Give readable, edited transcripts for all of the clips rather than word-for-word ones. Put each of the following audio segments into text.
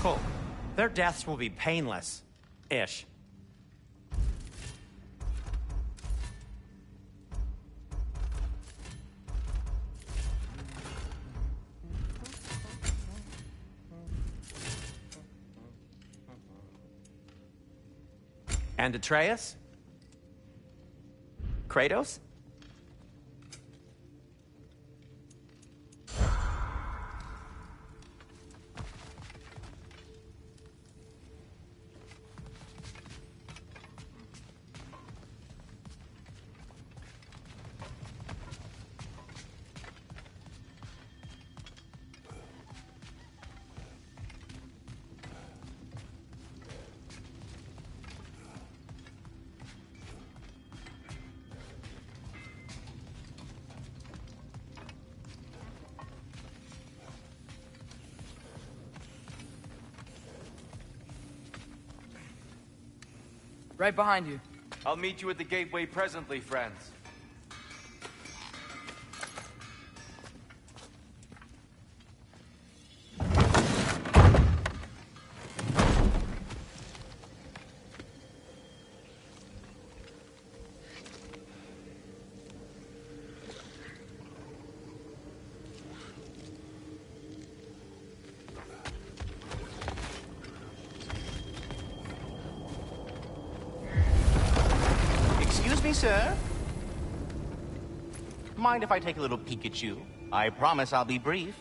Cool. Their deaths will be painless. Ish. And Atreus? Kratos? Right behind you. I'll meet you at the gateway presently, friends. Excuse me, sir? Mind if I take a little peek at you? I promise I'll be brief.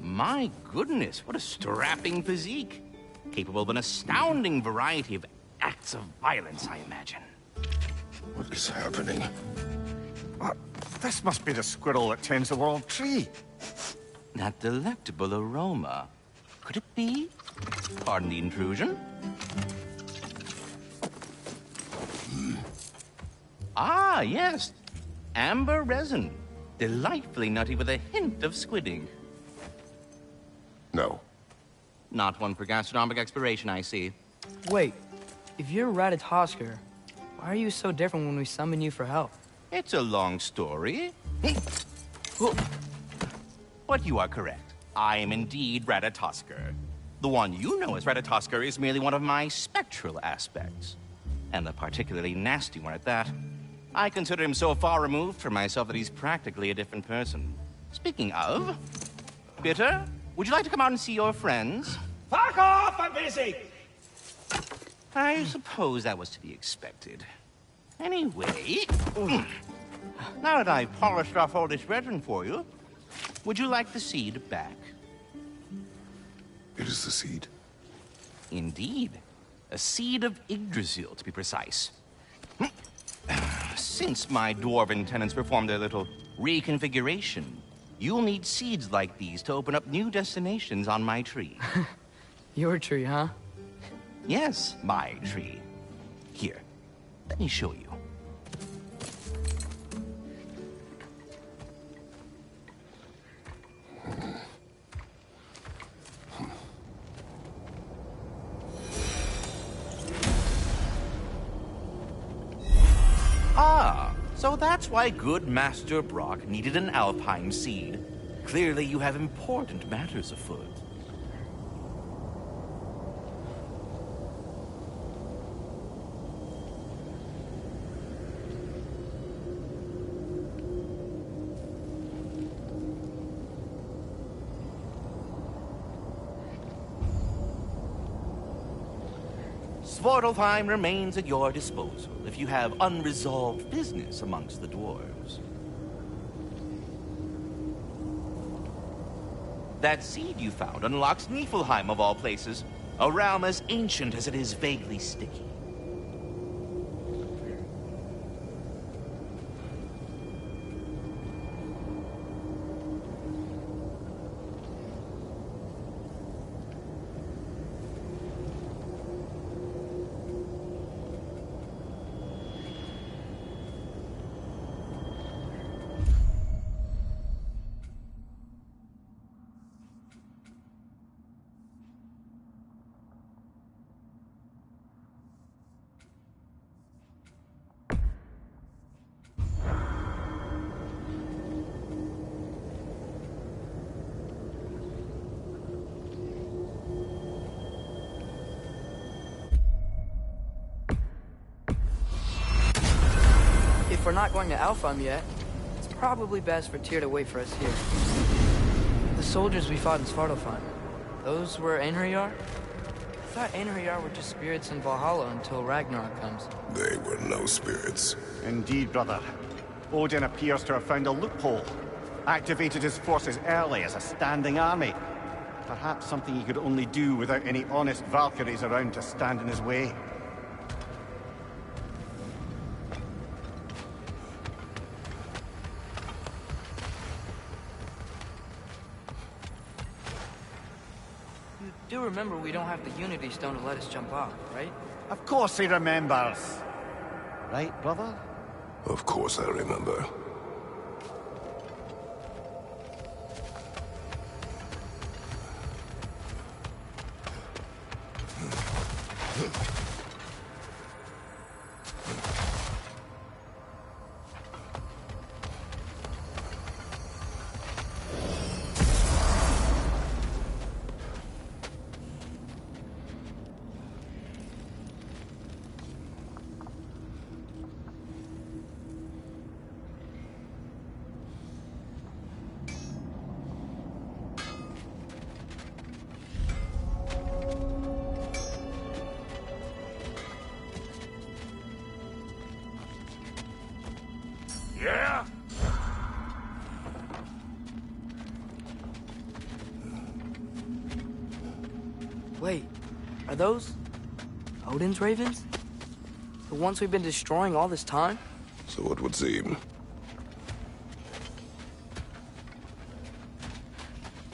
My goodness, what a strapping physique. Capable of an astounding variety of acts of violence, I imagine. What is happening? This must be the squirrel that tends the world tree. That delectable aroma. Could it be? Pardon the intrusion. Ah, yes. Amber resin. Delightfully nutty with a hint of squid ink. No. Not one for gastronomic exploration, I see. Wait, if you're Ratatoskr, why are you so different when we summon you for help? It's a long story. But you are correct. I am indeed Ratatoskr. The one you know as Ratatoskr is merely one of my spectral aspects. And a particularly nasty one at that. I consider him so far removed from myself that he's practically a different person. Speaking of... Bitter, would you like to come out and see your friends? Fuck off! I'm busy! I suppose that was to be expected. Anyway... Now that I've polished off all this resin for you, would you like the seed back? It is the seed. Indeed. A seed of Yggdrasil, to be precise. Since my dwarven tenants performed their little reconfiguration, you'll need seeds like these to open up new destinations on my tree. Your tree, huh? Yes, my tree. Here, let me show you. Ah, so that's why good Master Brock needed an Alpine seed. Clearly you have important matters afoot. Svartalfheim remains at your disposal if you have unresolved business amongst the dwarves. That seed you found unlocks Niflheim of all places, a realm as ancient as it is vaguely sticky. we're not going to Alfheim yet, it's probably best for Tyr to wait for us here. The soldiers we fought in Svartalfheim, those were Einherjar? I thought Einherjar were just spirits in Valhalla until Ragnarok comes. They were no spirits. Indeed, brother. Odin appears to have found a loophole. Activated his forces early as a standing army. Perhaps something he could only do without any honest Valkyries around to stand in his way. You do remember we don't have the Unity Stone to let us jump off, right? Of course he remembers. Right, brother? Of course I remember. Yeah? Wait, are those Odin's ravens? The ones we've been destroying all this time? So it would seem.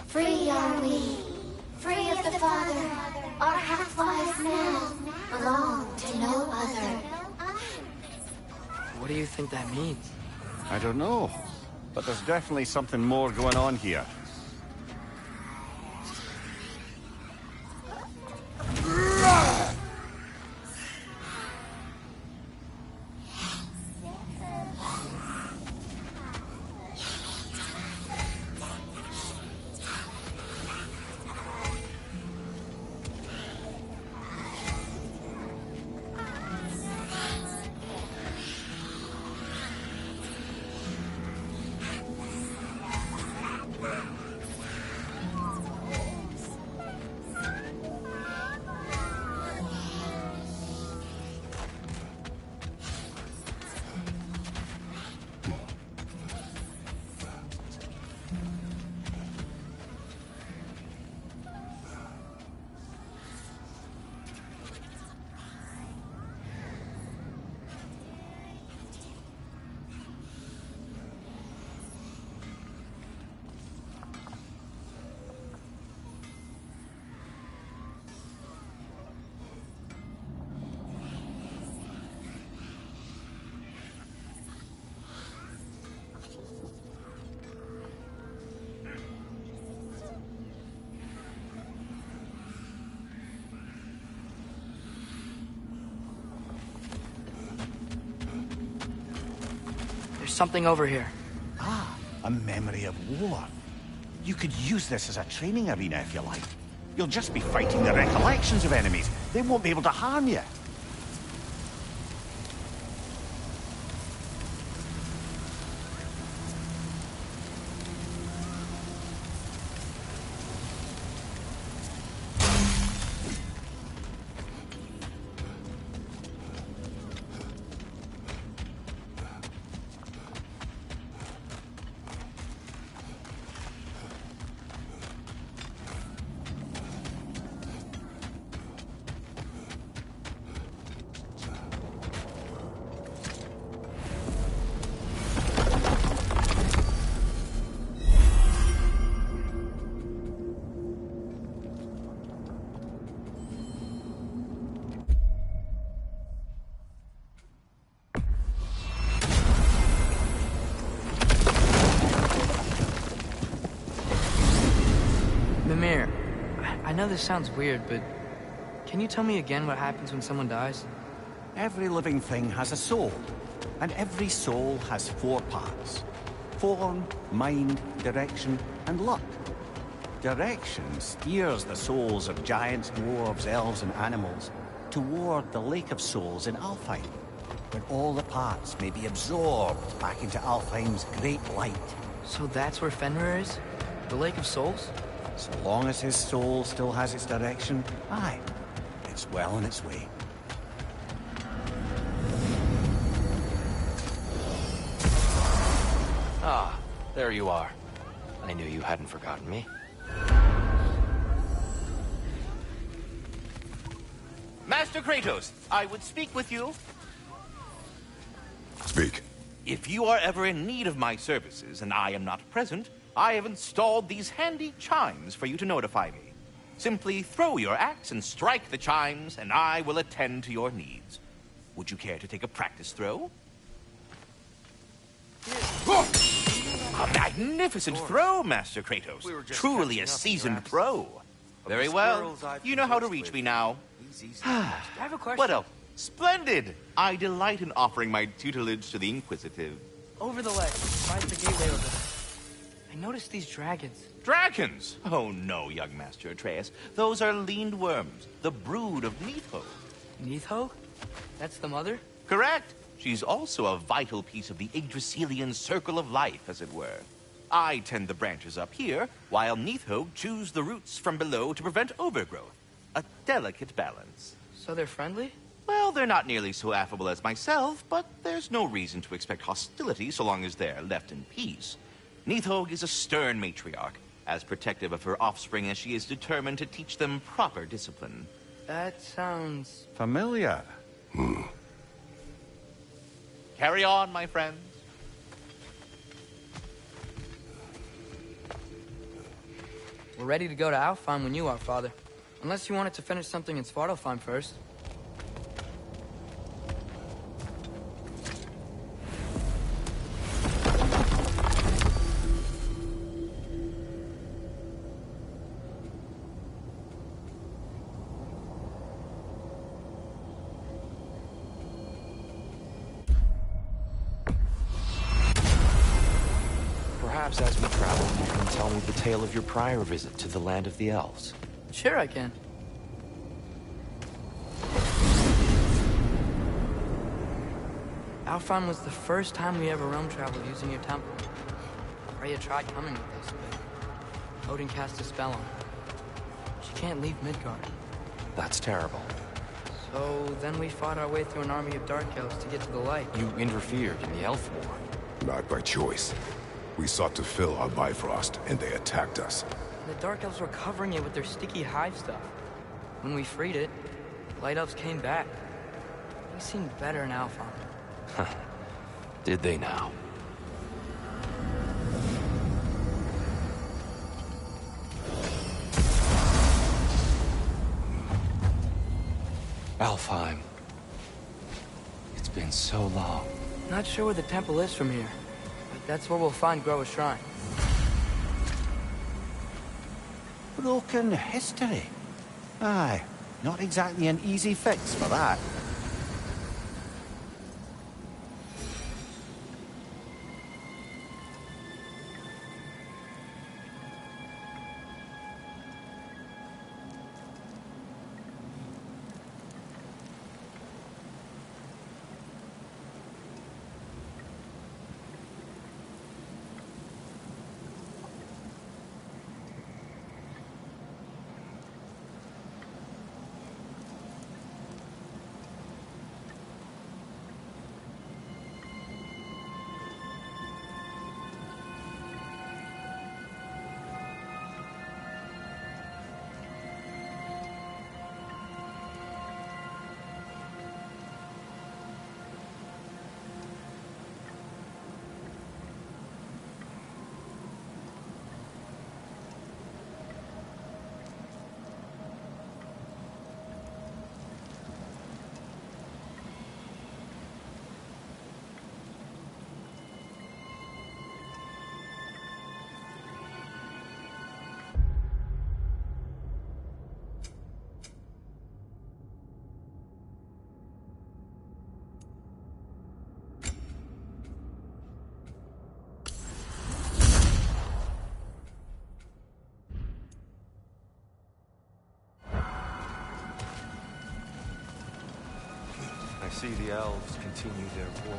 Free are we, free of the Father. Our half-lives now belong to no other. What do you think that means? I don't know. But there's definitely something more going on here. There's something over here. Ah, a memory of war. You could use this as a training arena if you like. You'll just be fighting the recollections of enemies. They won't be able to harm you. Mimir, I know this sounds weird, but can you tell me again what happens when someone dies? Every living thing has a soul, and every soul has 4 parts. Form, mind, direction, and luck. Direction steers the souls of giants, dwarves, elves, and animals toward the Lake of Souls in Alfheim. when all the parts may be absorbed back into Alfheim's great light. So that's where Fenrir is? The Lake of Souls? So long as his soul still has its direction, aye, it's well on its way. Ah, there you are. I knew you hadn't forgotten me. Master Kratos, I would speak with you. Speak. If you are ever in need of my services and I am not present, I have installed these handy chimes for you to notify me. Simply throw your axe and strike the chimes, and I will attend to your needs. Would you care to take a practice throw? A magnificent throw, Master Kratos. Truly a seasoned pro. Very well. You know how to reach me now. I have a question. What else? Splendid! I delight in offering my tutelage to the inquisitive. Over the ledge, by the gateway over there. I noticed these dragons. Dragons? Oh no, young Master Atreus. Those are leaned worms, the brood of Nidhogg. Nidhogg? That's the mother? Correct. She's also a vital piece of the Yggdrasilian circle of life, as it were. I tend the branches up here, while Nidhogg chews the roots from below to prevent overgrowth. A delicate balance. So they're friendly? Well, they're not nearly so affable as myself, but there's no reason to expect hostility so long as they're left in peace. Nidhogg is a stern matriarch, as protective of her offspring as she is determined to teach them proper discipline. That sounds... Familiar. Carry on, my friends. We're ready to go to Alfheim when you are, Father. Unless you wanted to finish something in Svartalfheim first. Perhaps as we travel, you can tell me the tale of your prior visit to the land of the elves. Sure I can. Alfheim was the first time we ever roam traveled using your temple. Freya tried coming with us, but Odin cast a spell on her. She can't leave Midgard. That's terrible. So then we fought our way through an army of Dark Elves to get to the light. You interfered in the elf war. Not by choice. We sought to fill our Bifrost, and they attacked us. The Dark Elves were covering it with their sticky hive stuff. When we freed it, Light Elves came back. They seemed better in Alfheim. Did they now? Alfheim. It's been so long. Not sure where the temple is from here, but that's where we'll find Groa's shrine. Broken history. Aye, not exactly an easy fix for that. I see the elves continue their war.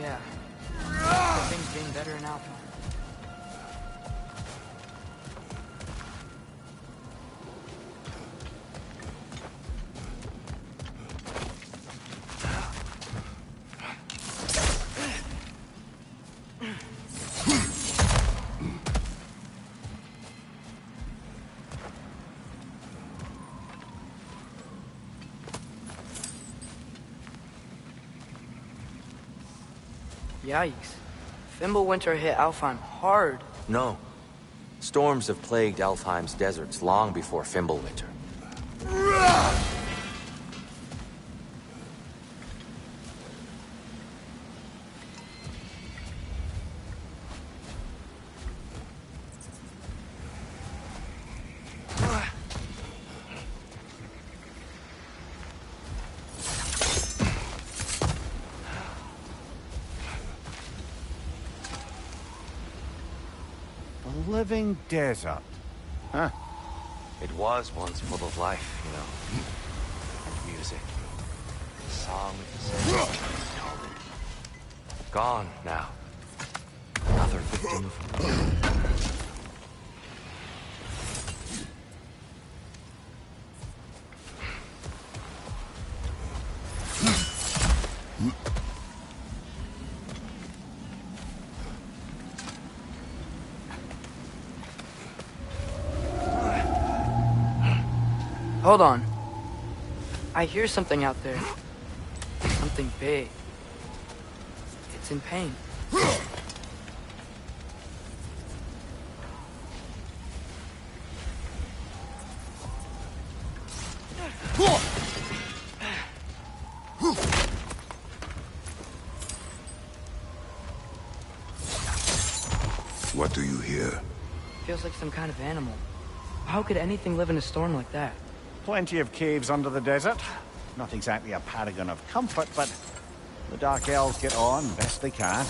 Yeah. Things getting better in Alpine. Yikes. Fimbulwinter hit Alfheim hard. No. Storms have plagued Alfheim's deserts long before Fimbulwinter. A living desert. Huh. It was once full of life, you know. And music. Song of the sea. Gone now. Another victim of... Hold on. I hear something out there. Something big. It's in pain. What do you hear? Feels like some kind of animal. How could anything live in a storm like that? Plenty of caves under the desert. Not exactly a paragon of comfort, but the Dark Elves get on best they can.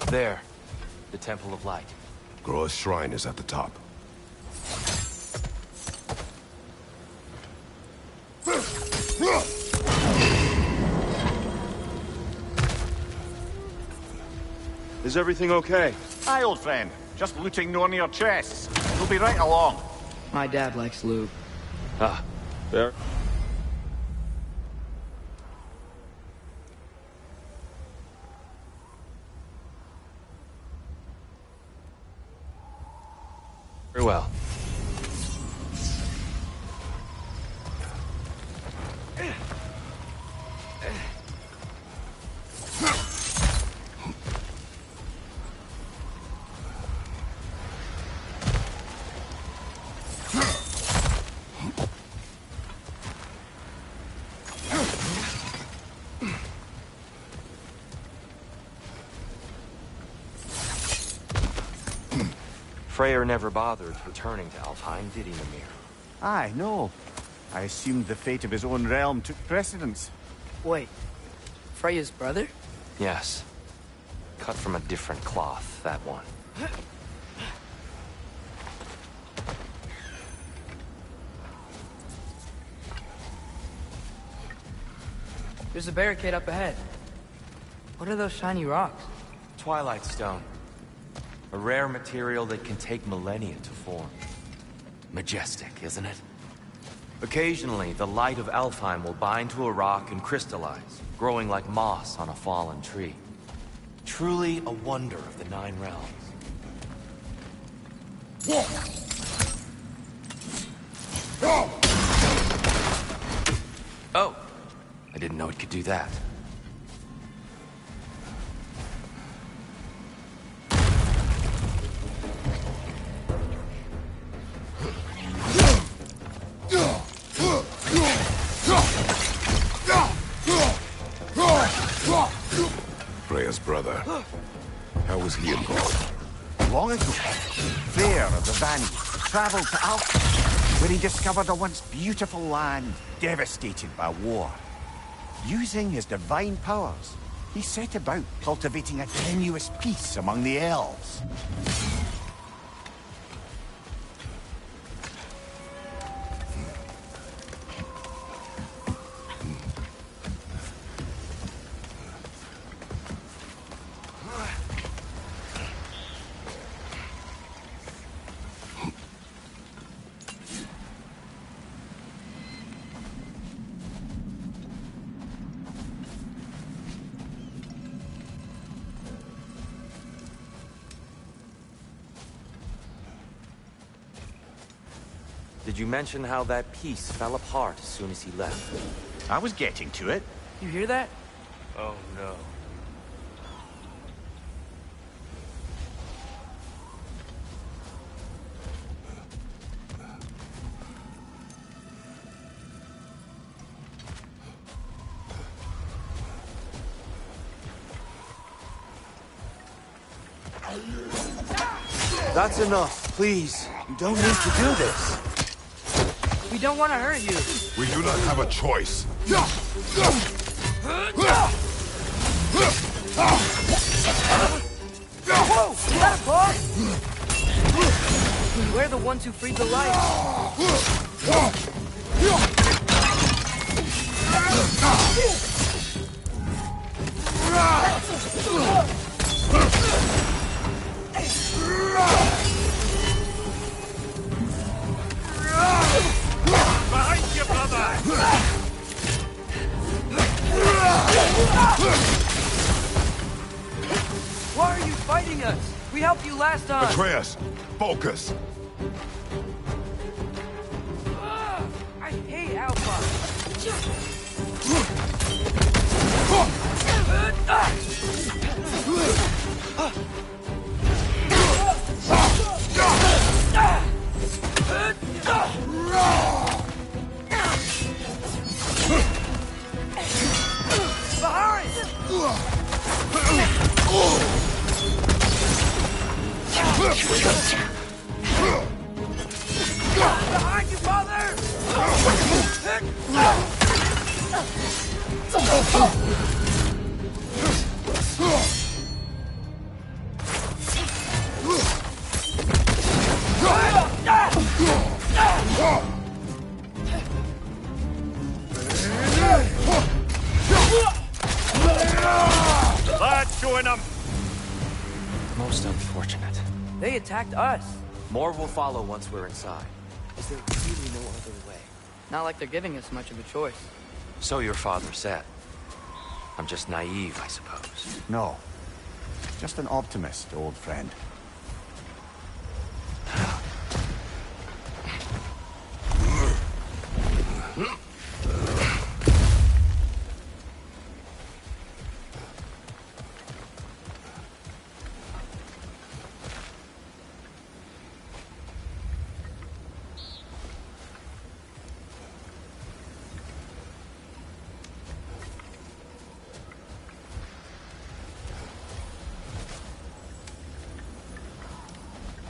There. The Temple of Light. Groa's shrine is at the top. Is everything okay? Aye, old friend. Just looting no near chests. We'll be right along. My dad likes loot. Ah, there. Very well. Freyr never bothered returning to Alfheim, did he, Mimir? Aye, no. I assumed the fate of his own realm took precedence. Wait. Freya's brother? Yes. Cut from a different cloth, that one. There's a barricade up ahead. What are those shiny rocks? Twilight Stone. A rare material that can take millennia to form. Majestic, isn't it? Occasionally, the light of Alfheim will bind to a rock and crystallize, growing like moss on a fallen tree. Truly a wonder of the Nine Realms. Oh, I didn't know it could do that. Freya's brother. How was he involved? Long ago, Freyr of the Vanny traveled to Alfheim, where he discovered a once beautiful land devastated by war. Using his divine powers, he set about cultivating a tenuous peace among the elves. Did you mention how that piece fell apart as soon as he left? I was getting to it. You hear that? Oh no. That's enough, please. You don't need to do this. We don't want to hurt you. We do not have a choice. Whoa! Is that a boss? We're the ones who freed the light. Behind you, brother! Why are you fighting us? We helped you last time. Atreus, focus. I hate Alpha. Behind you, father! That's showing them! Most unfortunate. They attacked us. More will follow once we're inside. Is there really no other way? Not like they're giving us much of a choice. So your father said. I'm just naive, I suppose. No. Just an optimist, old friend.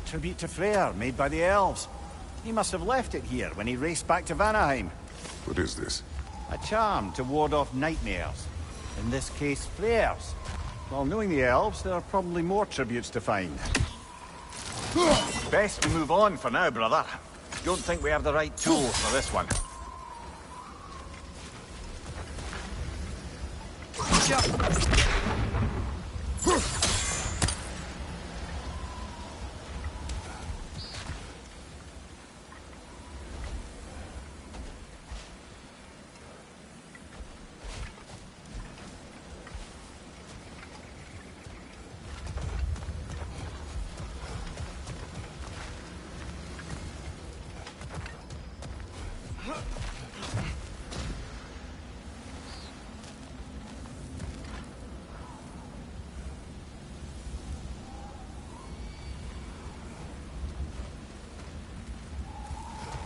Tribute to Freyr, made by the elves. He must have left it here when he raced back to Vanaheim. What is this? A charm to ward off nightmares. In this case, Freyr's. Well, knowing the elves, there are probably more tributes to find. Best we move on for now, brother. Don't think we have the right tools for this one.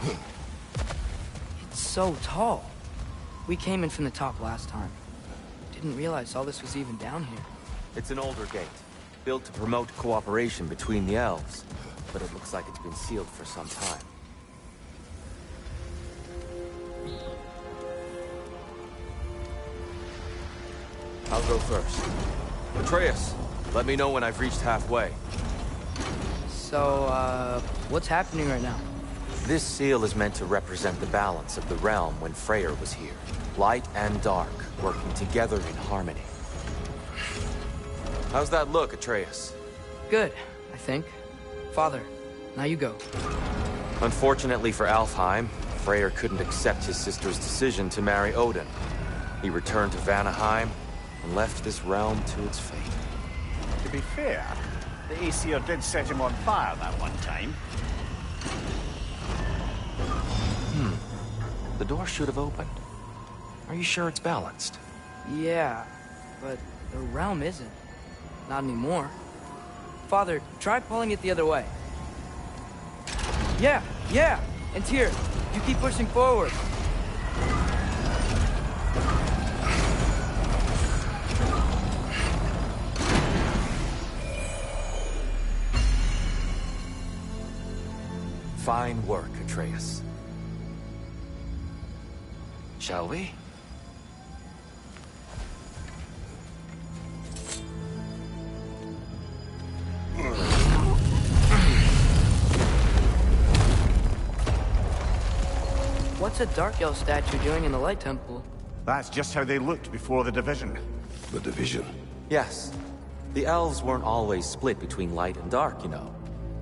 It's so tall. We came in from the top last time. Didn't realize all this was even down here. It's an older gate, built to promote cooperation between the elves, but it looks like it's been sealed for some time. I'll go first. Atreus, let me know when I've reached halfway. So, what's happening right now? This seal is meant to represent the balance of the realm when Freyr was here. Light and dark, working together in harmony. How's that look, Atreus? Good, I think. Father, now you go. Unfortunately for Alfheim, Freyr couldn't accept his sister's decision to marry Odin. He returned to Vanaheim and left this realm to its fate. To be fair, the Aesir did set him on fire that one time. The door should have opened. Are you sure it's balanced? Yeah, but the realm isn't. Not anymore. Father, try pulling it the other way. Yeah! And Tyr, you keep pushing forward. Fine work, Atreus. Shall we? What's a Dark Elf statue doing in the Light Temple? That's just how they looked before the division. The division. Yes. The elves weren't always split between light and dark, you know.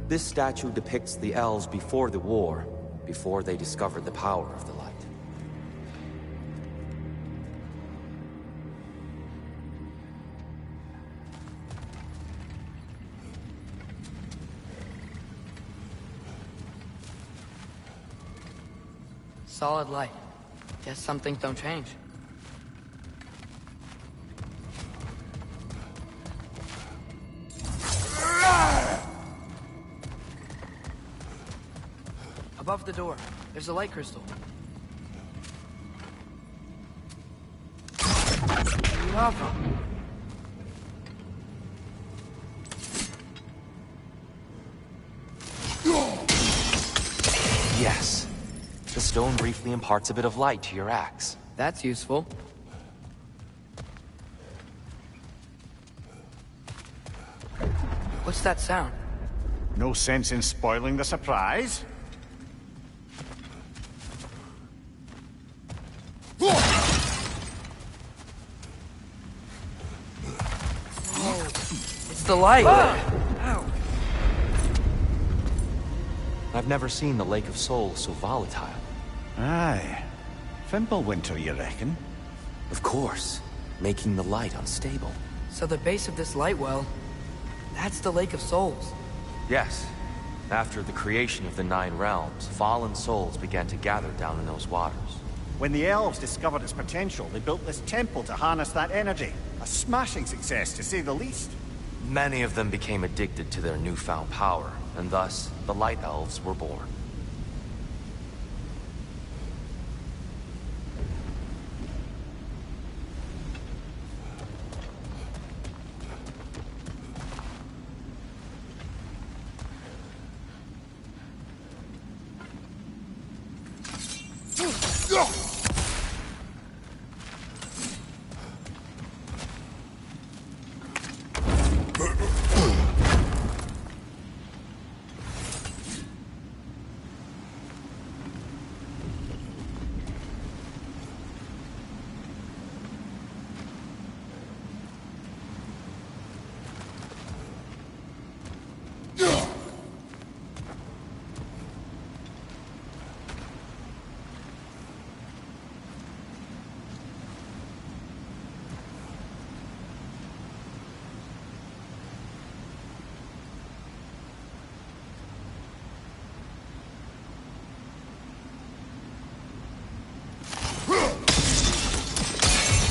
This statue depicts the elves before the war, before they discovered the power of the light. Solid light. Guess some things don't change. Above the door, there's a light crystal. Lava. Yes. The stone briefly imparts a bit of light to your axe. That's useful. What's that sound? No sense in spoiling the surprise. It's the light! Ow. I've never seen the Lake of Souls so volatile. Aye. Fimbulwinter, you reckon? Of course, making the light unstable. So the base of this light well, that's the Lake of Souls. Yes. After the creation of the Nine Realms, fallen souls began to gather down in those waters. When the elves discovered its potential, they built this temple to harness that energy. A smashing success, to say the least. Many of them became addicted to their newfound power, and thus, the Light Elves were born.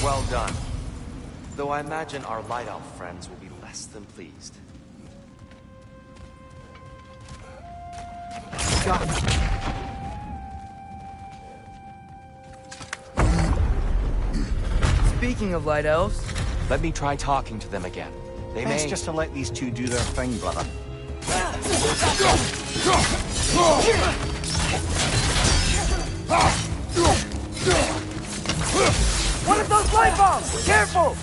Well done. Though I imagine our Light Elf friends will be less than pleased. Got it. Speaking of light elves... Let me try talking to them again. They Best may... just to let these two do their thing, brother. One of those light bombs! Careful!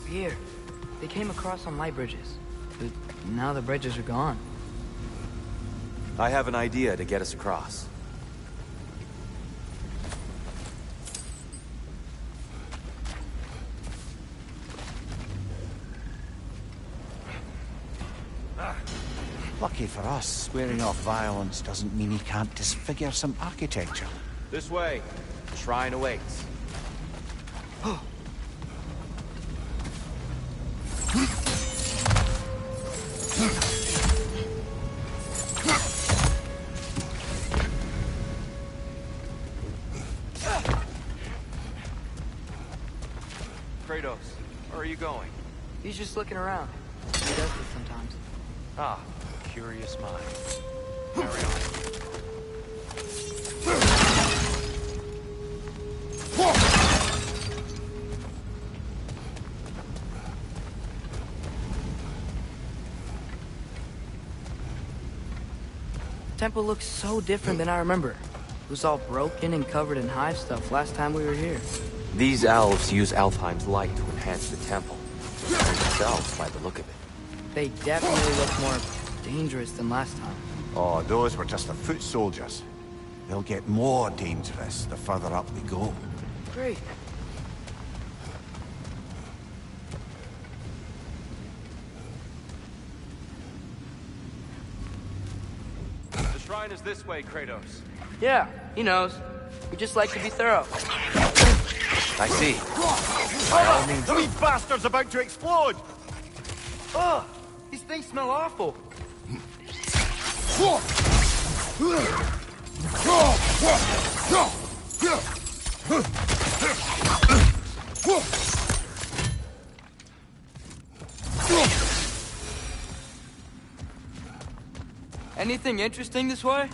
Here, they came across on light bridges, but now the bridges are gone. I have an idea to get us across. Lucky for us, swearing off violence doesn't mean he can't disfigure some architecture. This way. The shrine awaits. Kratos, where are you going? He's just looking around. He does this sometimes. Ah, curious mind. Carry on. The temple looks so different than I remember. It was all broken and covered in hive stuff last time we were here. These elves use Alfheim's light to enhance the temple. Themselves, by the look of it. They definitely look more dangerous than last time. Oh, those were just the foot soldiers. They'll get more dangerous the further up we go. Great. The shrine is this way, Kratos. Yeah, he knows. We just like to be thorough. I see. By all means, these bastards about to explode! Ugh! These things smell awful. Anything interesting this way?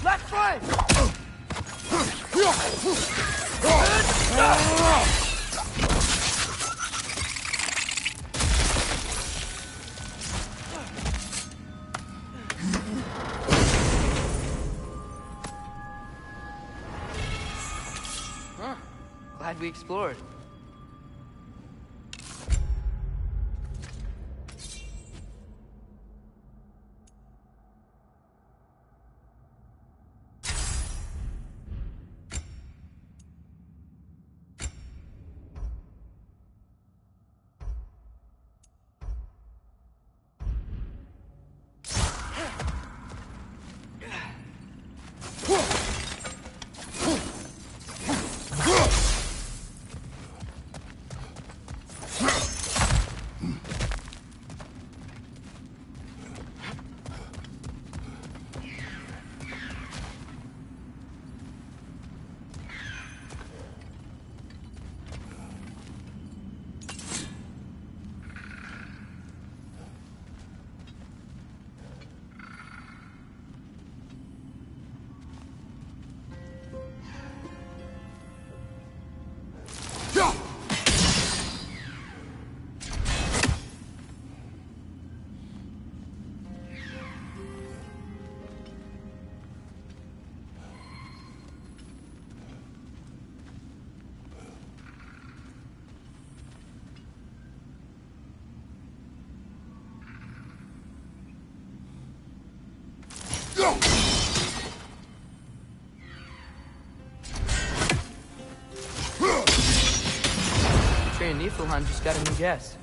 Left way! Huh. Glad we explored. Valheim just got a new guest.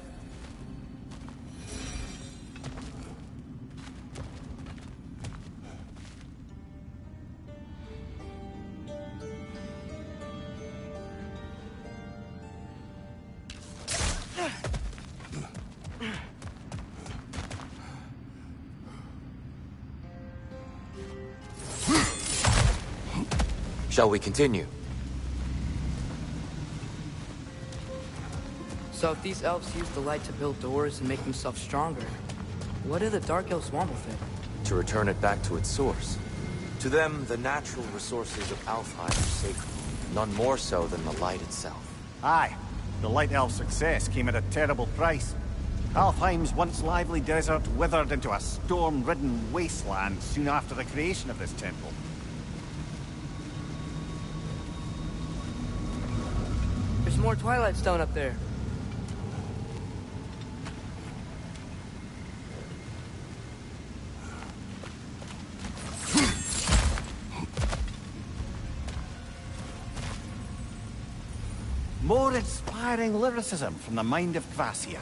Shall we continue? So if these elves use the light to build doors and make themselves stronger, what do the Dark Elves want with it? To return it back to its source. To them, the natural resources of Alfheim are sacred, none more so than the light itself. Aye, the Light Elf's success came at a terrible price. Alfheim's once lively desert withered into a storm-ridden wasteland soon after the creation of this temple. There's more Twilight Stone up there. More inspiring lyricism from the mind of Kvasir.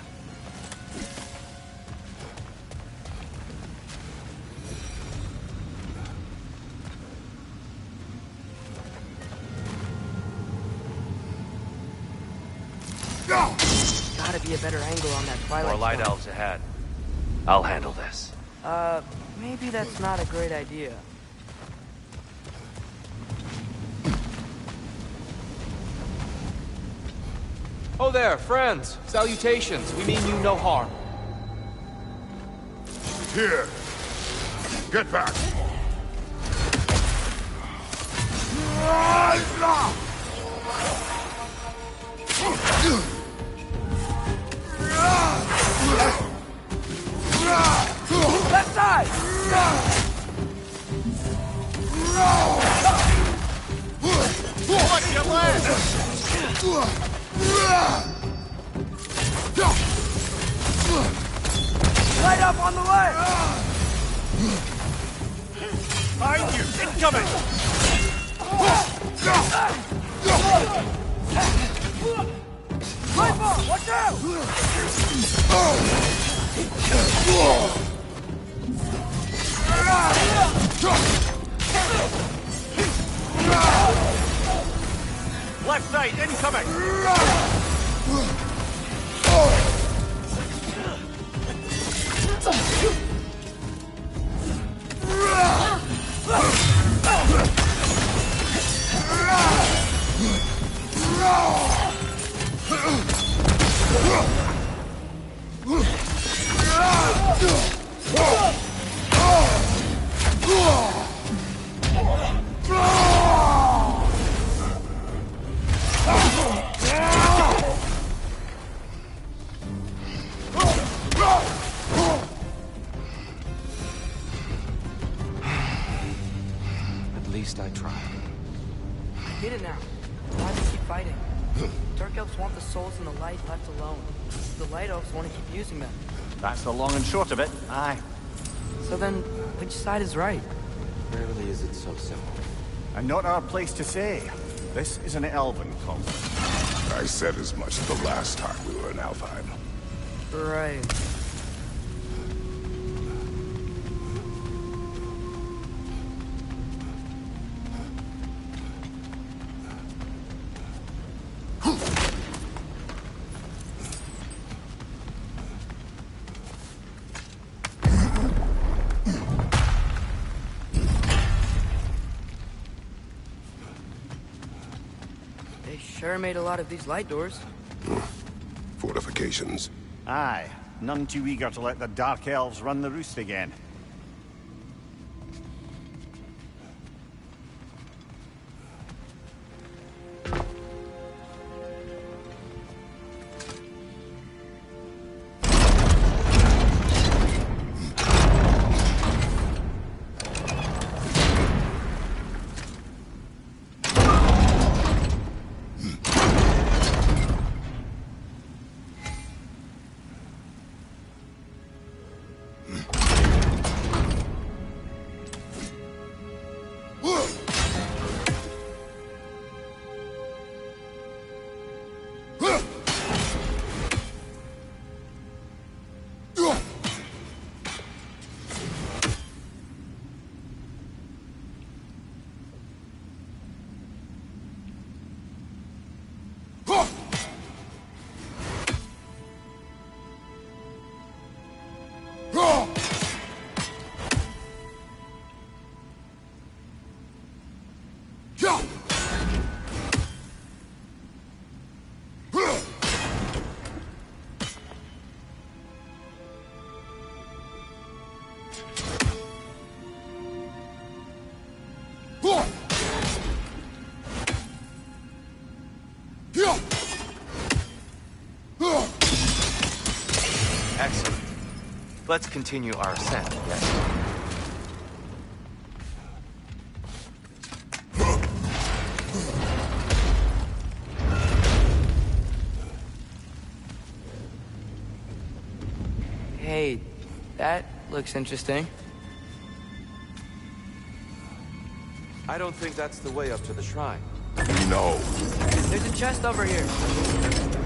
Gotta be a better angle on that Twilight More light Stone. elves ahead. I'll handle this. Maybe that's not a great idea. Oh there, friends. Salutations. We mean you no harm. Here! Get back! Left side! Watch your legs! Light up on the way! Behind you! Incoming! Rifle! Watch out! Left side, incoming! At least I tried. I get it now. Why do they keep fighting? Dark Elves want the souls and the light left alone. The Light Elves want to keep using them. That's the long and short of it, aye. So then, which side is right? Rarely is it so simple. And not our place to say. This is an elven conflict. I said as much the last time we were in Alfheim. Right. They sure made a lot of these light doors. Fortifications. Aye, none too eager to let the Dark Elves run the roost again. Excellent. Let's continue our ascent, yes? Hey, that looks interesting. I don't think that's the way up to the shrine. No. There's a chest over here.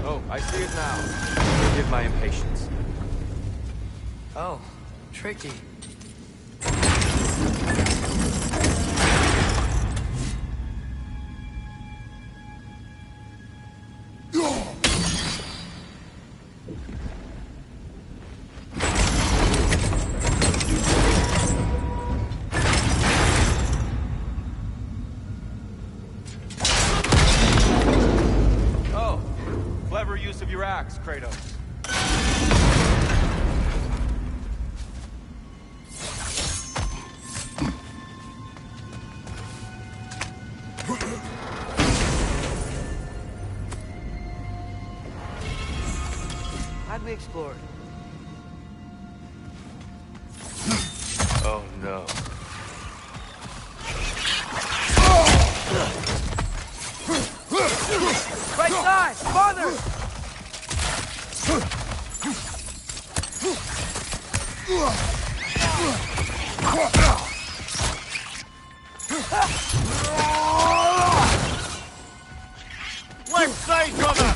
Oh, I see it now. Forgive my impatience. Oh, tricky. Oh, clever use of your axe, Kratos. How'd we explore? Oh no. Right side! Farther! Left side, brother!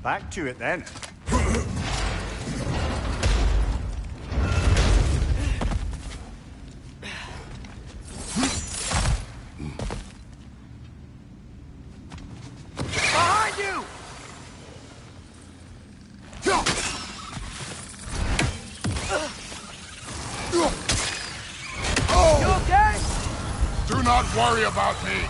Back to it then. Behind you! You okay? Do not worry about me.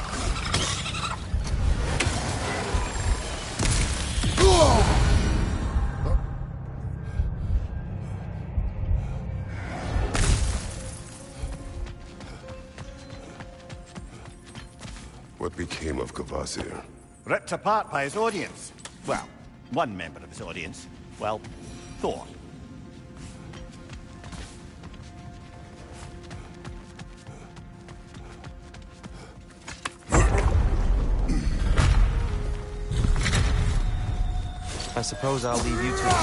What became of Kvasir? Ripped apart by his audience. Well, one member of his audience. Well, Thor. I suppose I'll leave you to it.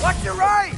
Watch your right!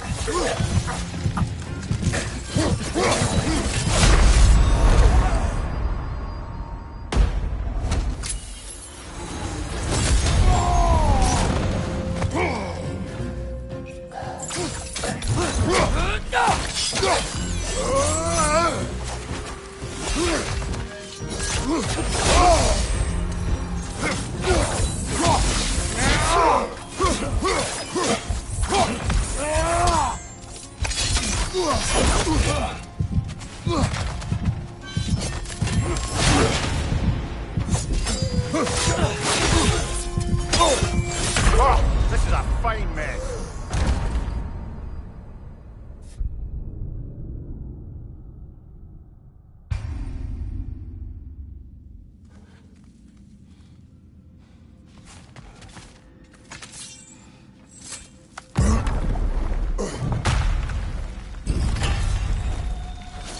This is a fine mess.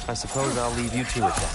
I suppose I'll leave you to it then.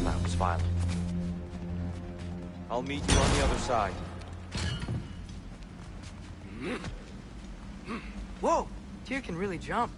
That was violent. I'll meet you on the other side. Whoa! Tyr can really jump.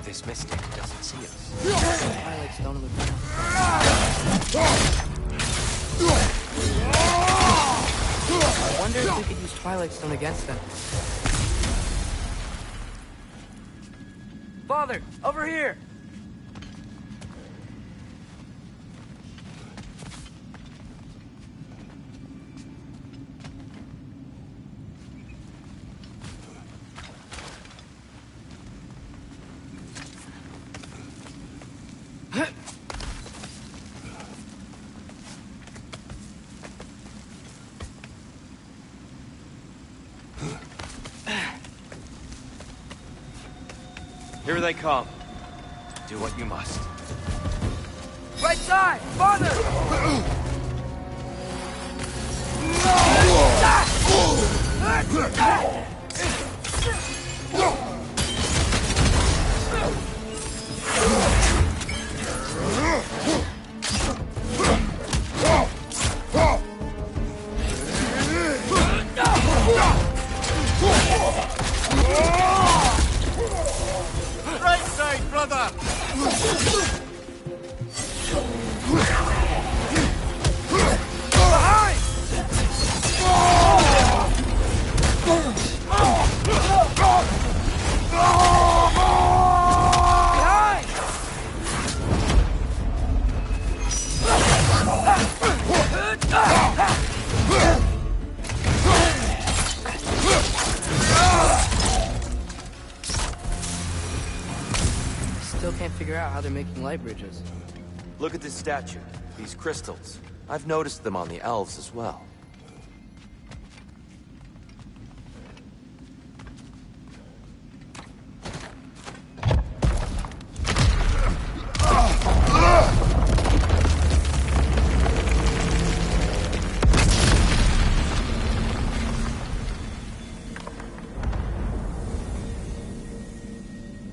This mystic doesn't see us. Twilight Stone on the ground. I wonder if we could use Twilight Stone against them. Father, over here! Here they come. Do what you must. Right side! Father! Right side, brother! Behind! Still can't figure out how they're making light bridges. Look at this statue. These crystals. I've noticed them on the elves as well.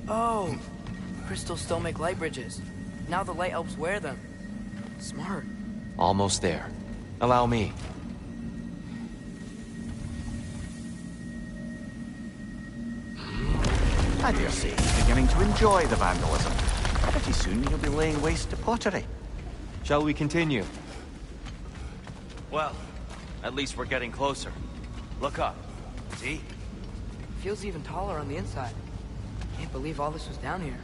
Oh! Crystals still make light bridges. Now the light elves wear them. Smart. Almost there. Allow me. I dare say he's beginning to enjoy the vandalism. Pretty soon he'll be laying waste to pottery. Shall we continue? Well, at least we're getting closer. Look up. See? Feels even taller on the inside. Can't believe all this was down here.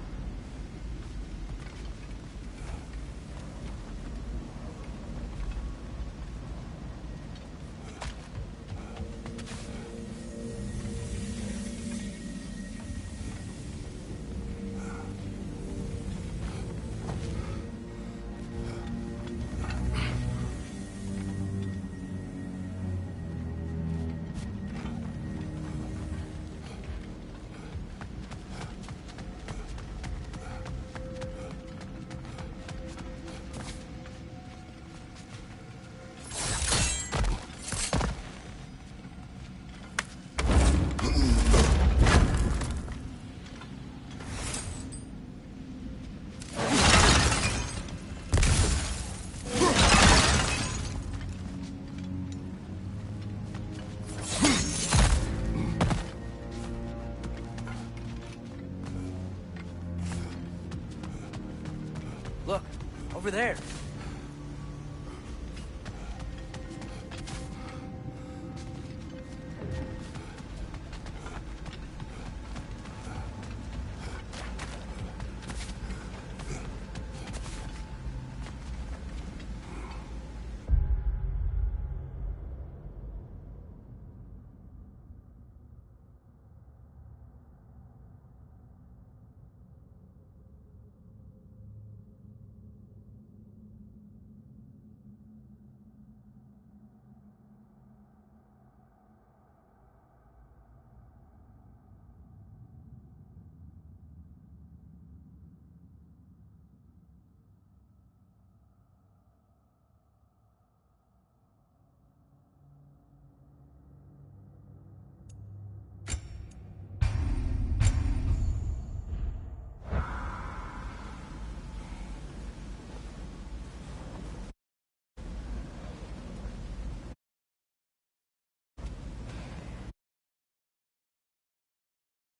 Look, over there.